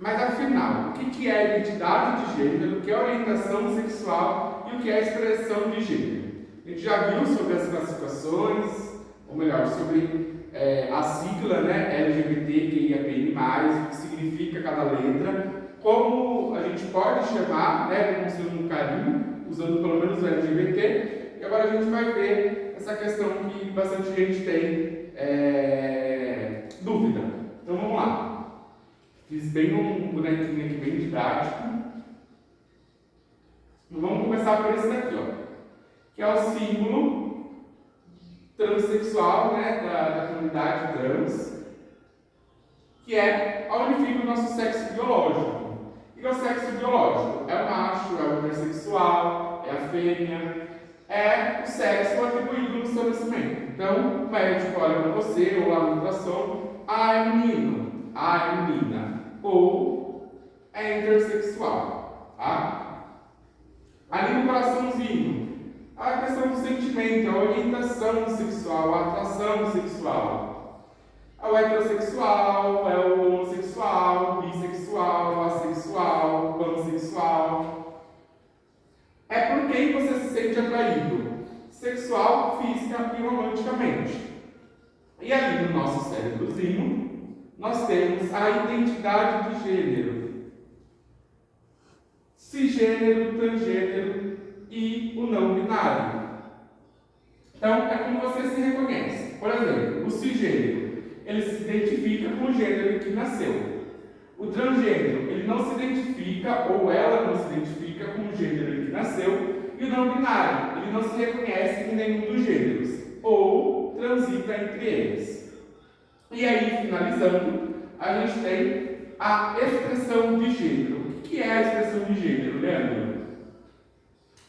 Mas afinal, o que é identidade de gênero, o que é orientação sexual e o que é expressão de gênero? A gente já viu sobre as classificações, ou melhor, sobre a sigla, né, LGBTQIAPN+, o que significa cada letra, como a gente pode chamar, né, demonstrando um carinho, usando pelo menos o LGBT, e agora a gente vai ver essa questão que bastante gente tem dúvida. Então vamos lá. Fiz bem um bonequinho aqui bem didático. Vamos começar por esse daqui, ó, que é o símbolo transexual, né, da comunidade trans, que unifica o nosso sexo biológico. E o sexo biológico é o macho, é o intersexual, é a fêmea, é o sexo atribuído no seu nascimento. Então, o médico olha para você, ou lá no ultrassom, é menino, é menina, ou é intersexual, tá? Ali no coraçãozinho, a questão do sentimento, a orientação sexual, a atração sexual. É o heterossexual, é o homossexual, bissexual, assexual, pansexual. É por quem você se sente atraído, sexual, física e romanticamente. E ali no nosso cérebrozinho, nós temos a identidade de gênero. Cisgênero, transgênero e o não binário. Então, é como você se reconhece. Por exemplo, o cisgênero, ele se identifica com o gênero em que nasceu. O transgênero, ele não se identifica, ou ela não se identifica com o gênero em que nasceu. E o não binário, ele não se reconhece em nenhum dos gêneros, ou transita entre eles. E aí, finalizando, a gente tem a expressão de gênero. O que é a expressão de gênero, Leandro?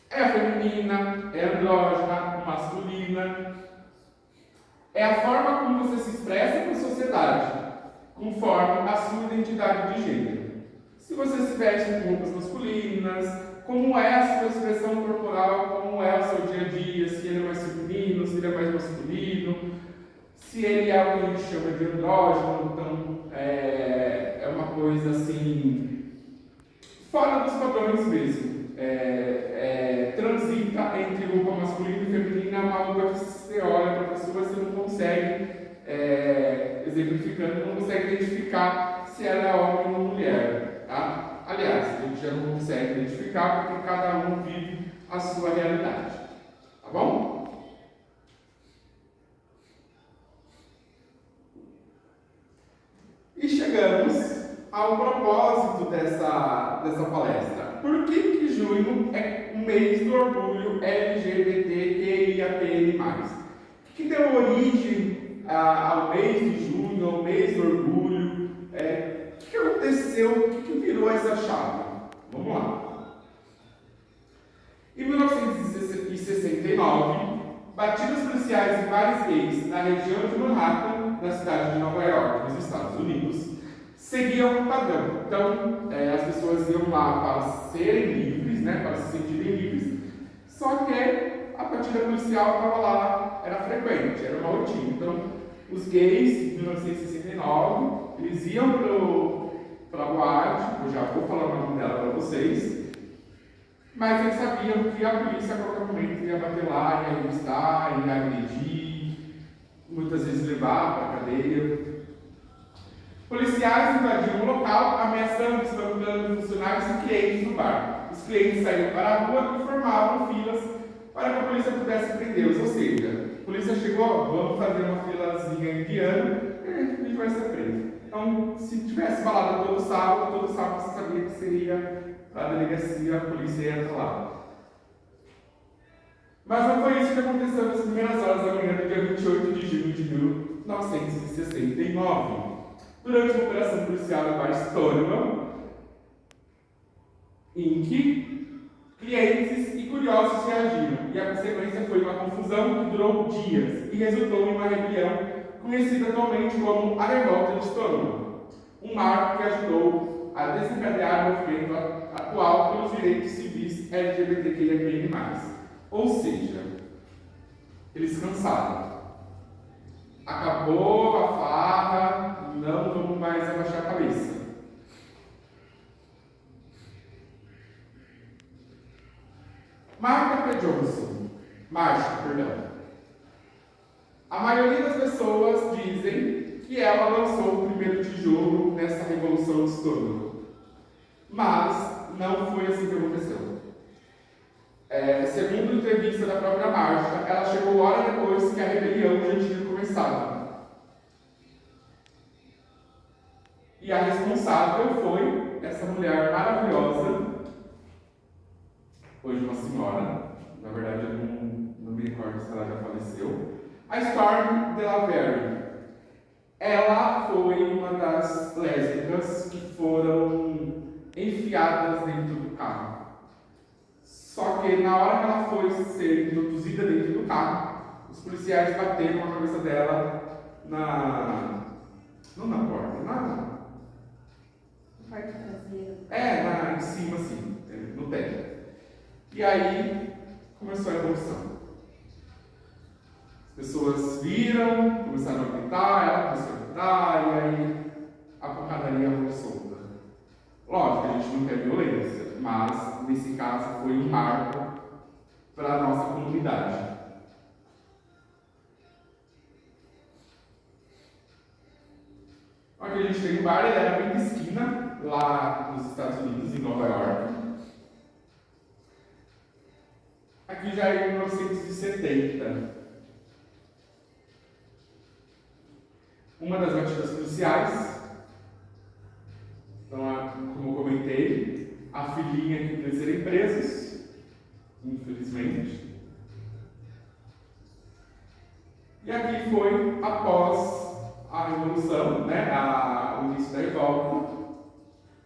É feminina, é andrógena, masculina. É a forma como você se expressa para a sociedade, conforme a sua identidade de gênero. Se você se veste com roupas masculinas, como é a sua expressão corporal, como é o seu dia a dia, se ele é mais feminino, se ele é mais masculino, se ele é o que a gente chama de andrógeno, então é uma coisa assim, fora dos padrões mesmo. Transita entre roupa masculina e feminina, é uma roupa que você olha para a pessoa, você não consegue, exemplificando, não consegue identificar se ela é homem ou mulher. Tá? Aliás, a gente já não consegue identificar porque cada um vive a sua realidade. Tá bom? E chegamos ao propósito dessa palestra. Por que junho é o mês do orgulho LGBTQIAPN+. O que deu origem ao mês de junho, ao mês do orgulho? O que aconteceu? O que virou essa chave? Vamos lá. Em 1969, batidas policiais em bares gays na região de Manhattan, na cidade de Nova York, nos Estados Unidos, seguiam um padrão. Então, as pessoas iam lá para serem livres, né, para se sentirem livres, só que a batida policial estava lá, era frequente, era uma rotina. Então, os gays, em 1969, eles iam para a boate, eu já vou falar o nome dela para vocês, mas eles sabiam que a polícia a qualquer momento ia bater lá, ia revistar, ia agredir, muitas vezes levar para a cadeia. Policiais invadiam o local, ameaçando, espancando funcionários e clientes do bar. Os clientes saíram para a rua e formavam filas para que a polícia pudesse prendê-los. Ou seja, a polícia chegou, vamos fazer uma filazinha indiana e a gente vai ser preso. Então, se tivesse balada todo sábado você sabia que seria para a delegacia, a polícia ia estar lá. Mas não foi isso que aconteceu nas primeiras horas da manhã do dia 28 de junho de 1969. Durante uma operação policial no bar Stonewall, em que clientes e curiosos reagiram, e a consequência foi uma confusão que durou dias e resultou em uma rebelião conhecida atualmente como a Revolta de Stonewall, um marco que ajudou a desencadear o movimento atual pelos direitos civis LGBTQIA+. Ou seja, eles cansaram. Acabou a farra, não vamos mais abaixar a cabeça. marcha, perdão. A maioria das pessoas dizem que ela lançou o primeiro tijolo nessa revolução que se tornou. Mas não foi assim que aconteceu. Segundo a entrevista da própria marcha, ela chegou hora depois que a rebelião já tinha começado. E a responsável foi essa mulher maravilhosa, hoje uma senhora, na verdade eu não me recordo se ela já faleceu, a Stormy Delaverry. Ela foi uma das lésbicas que foram enfiadas dentro do carro. Só que na hora que ela foi ser introduzida dentro do carro, os policiais bateram a cabeça dela não na porta, parte traseira. em cima assim, no teto. E aí começou a revolução. As pessoas viram, começaram a gritar, ela começou a gritar, e aí a pancadaria foi solta. Lógico, a gente não quer violência, mas nesse caso foi um marco para a nossa comunidade. Aqui a gente tem um bar, ele era bem de esquina, lá nos Estados Unidos, em Nova York. Aqui já é em 1970. Uma das batidas policiais, então, como eu comentei, a filhinha que queria serem presos, infelizmente. E aqui foi após a Revolução, o início da revolta.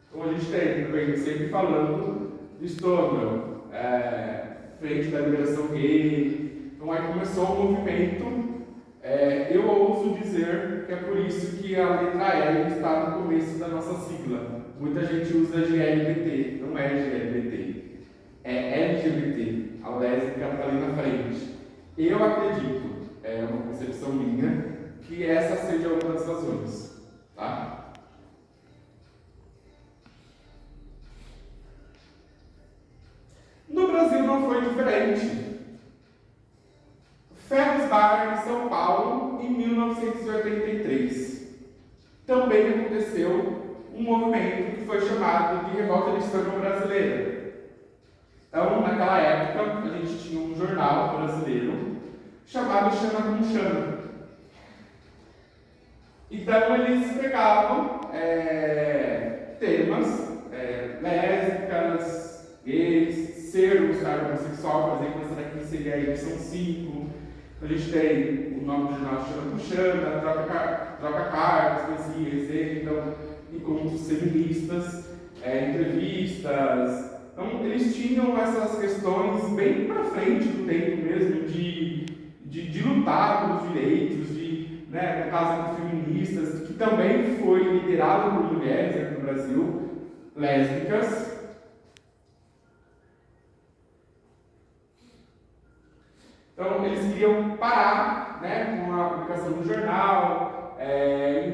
Então a gente vem sempre falando de Stonewall, frente da liberação gay. Então aí começou o movimento. Eu ouso dizer que é por isso que a letra L está no começo da nossa sigla. Muita gente usa GLBT, não é GLBT, é LGBT, a lésbica está ali na frente. Eu acredito, é uma concepção minha, que essa seja uma das razões, tá? No Brasil não foi diferente. Ferros Bar, em São Paulo, em 1983. Também aconteceu um movimento que foi chamado de Revolta de Samba Brasileira. Então, naquela época, a gente tinha um jornal brasileiro chamado Chama Como Chama. Então, eles pegavam temas, lésbicas, gays, ser um estar homossexual, por exemplo, essa daqui seria a edição 5. A gente tem o nome do jornal Chama com Chama, troca cartas, poesia, resenha, então, encontros feministas, entrevistas. Então, eles tinham essas questões bem para frente do tempo mesmo, de lutar pelos direitos, no caso de feministas, que também foi liderado por mulheres aqui no Brasil, lésbicas. Então, eles queriam parar com a publicação do jornal.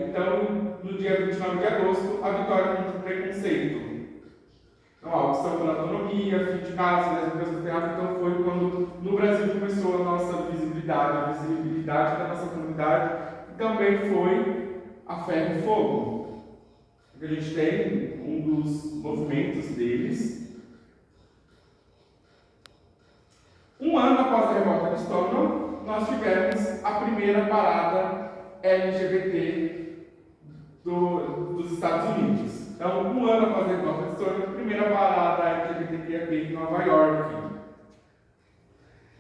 Então, no dia 29 de agosto, a vitória contra o preconceito. Então, a opção pela autonomia, fim de casa, lésbicas no teatro. Então, foi quando no Brasil começou a nossa visibilidade, a visibilidade da nossa comunidade. E também foi a Ferro e Fogo. Porque a gente tem um dos movimentos deles. Um ano após a revolta de Stonewall, nós tivemos a primeira parada LGBT dos Estados Unidos. Então, um ano após a revolta de Stonewall, a primeira parada LGBTQIA+ em Nova York.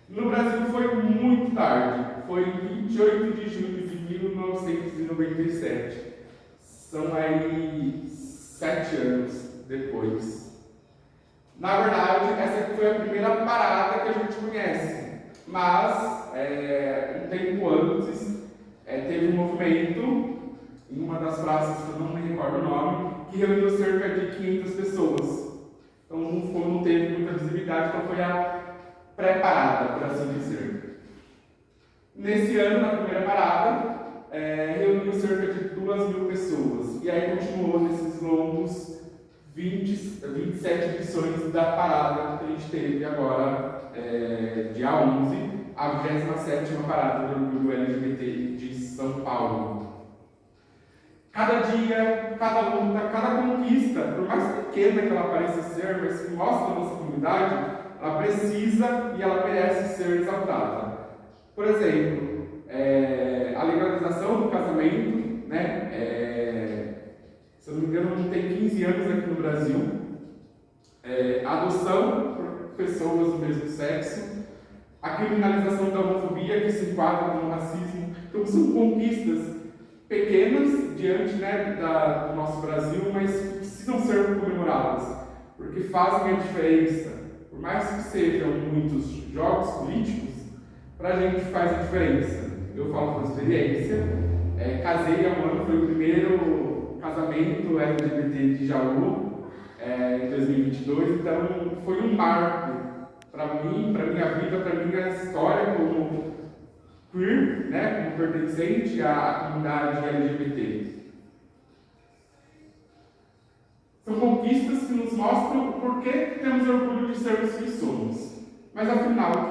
No Brasil foi muito tarde, foi 28 de julho de 1997. São aí 7 anos depois. Na verdade, essa foi a primeira parada que a gente conhece, mas um tempo antes teve um movimento em uma das praças, que eu não me recordo o nome, que reuniu cerca de 500 pessoas. Então não teve muita visibilidade, então foi a pré-parada, por assim dizer. Nesse ano, na primeira parada, reuniu cerca de 2.000 pessoas, e aí continuou nesses longos 27 edições da parada que a gente teve agora, dia 11, a 27ª parada do orgulho LGBT de São Paulo. Cada dia, cada luta, cada conquista, por mais pequena que ela pareça ser, mas que mostra a nossa comunidade, ela precisa e ela merece ser exaltada. Por exemplo, a legalização do casamento, né? Se eu não me engano, não tem 15 anos aqui no Brasil. A adoção por pessoas do mesmo sexo, a criminalização da homofobia, que se enquadra no racismo. Então, são conquistas pequenas diante, né, do nosso Brasil, mas que precisam ser comemoradas, porque fazem a diferença. Por mais que sejam muitos jogos políticos, para a gente faz a diferença. Eu falo por experiência, casei há um ano, foi o primeiro casamento LGBT de Jaú, em 2022, então foi um marco para mim, para minha vida, para minha história como queer, né, como pertencente à comunidade LGBT. São conquistas que nos mostram o porquê temos orgulho de sermos o que somos. Mas afinal, o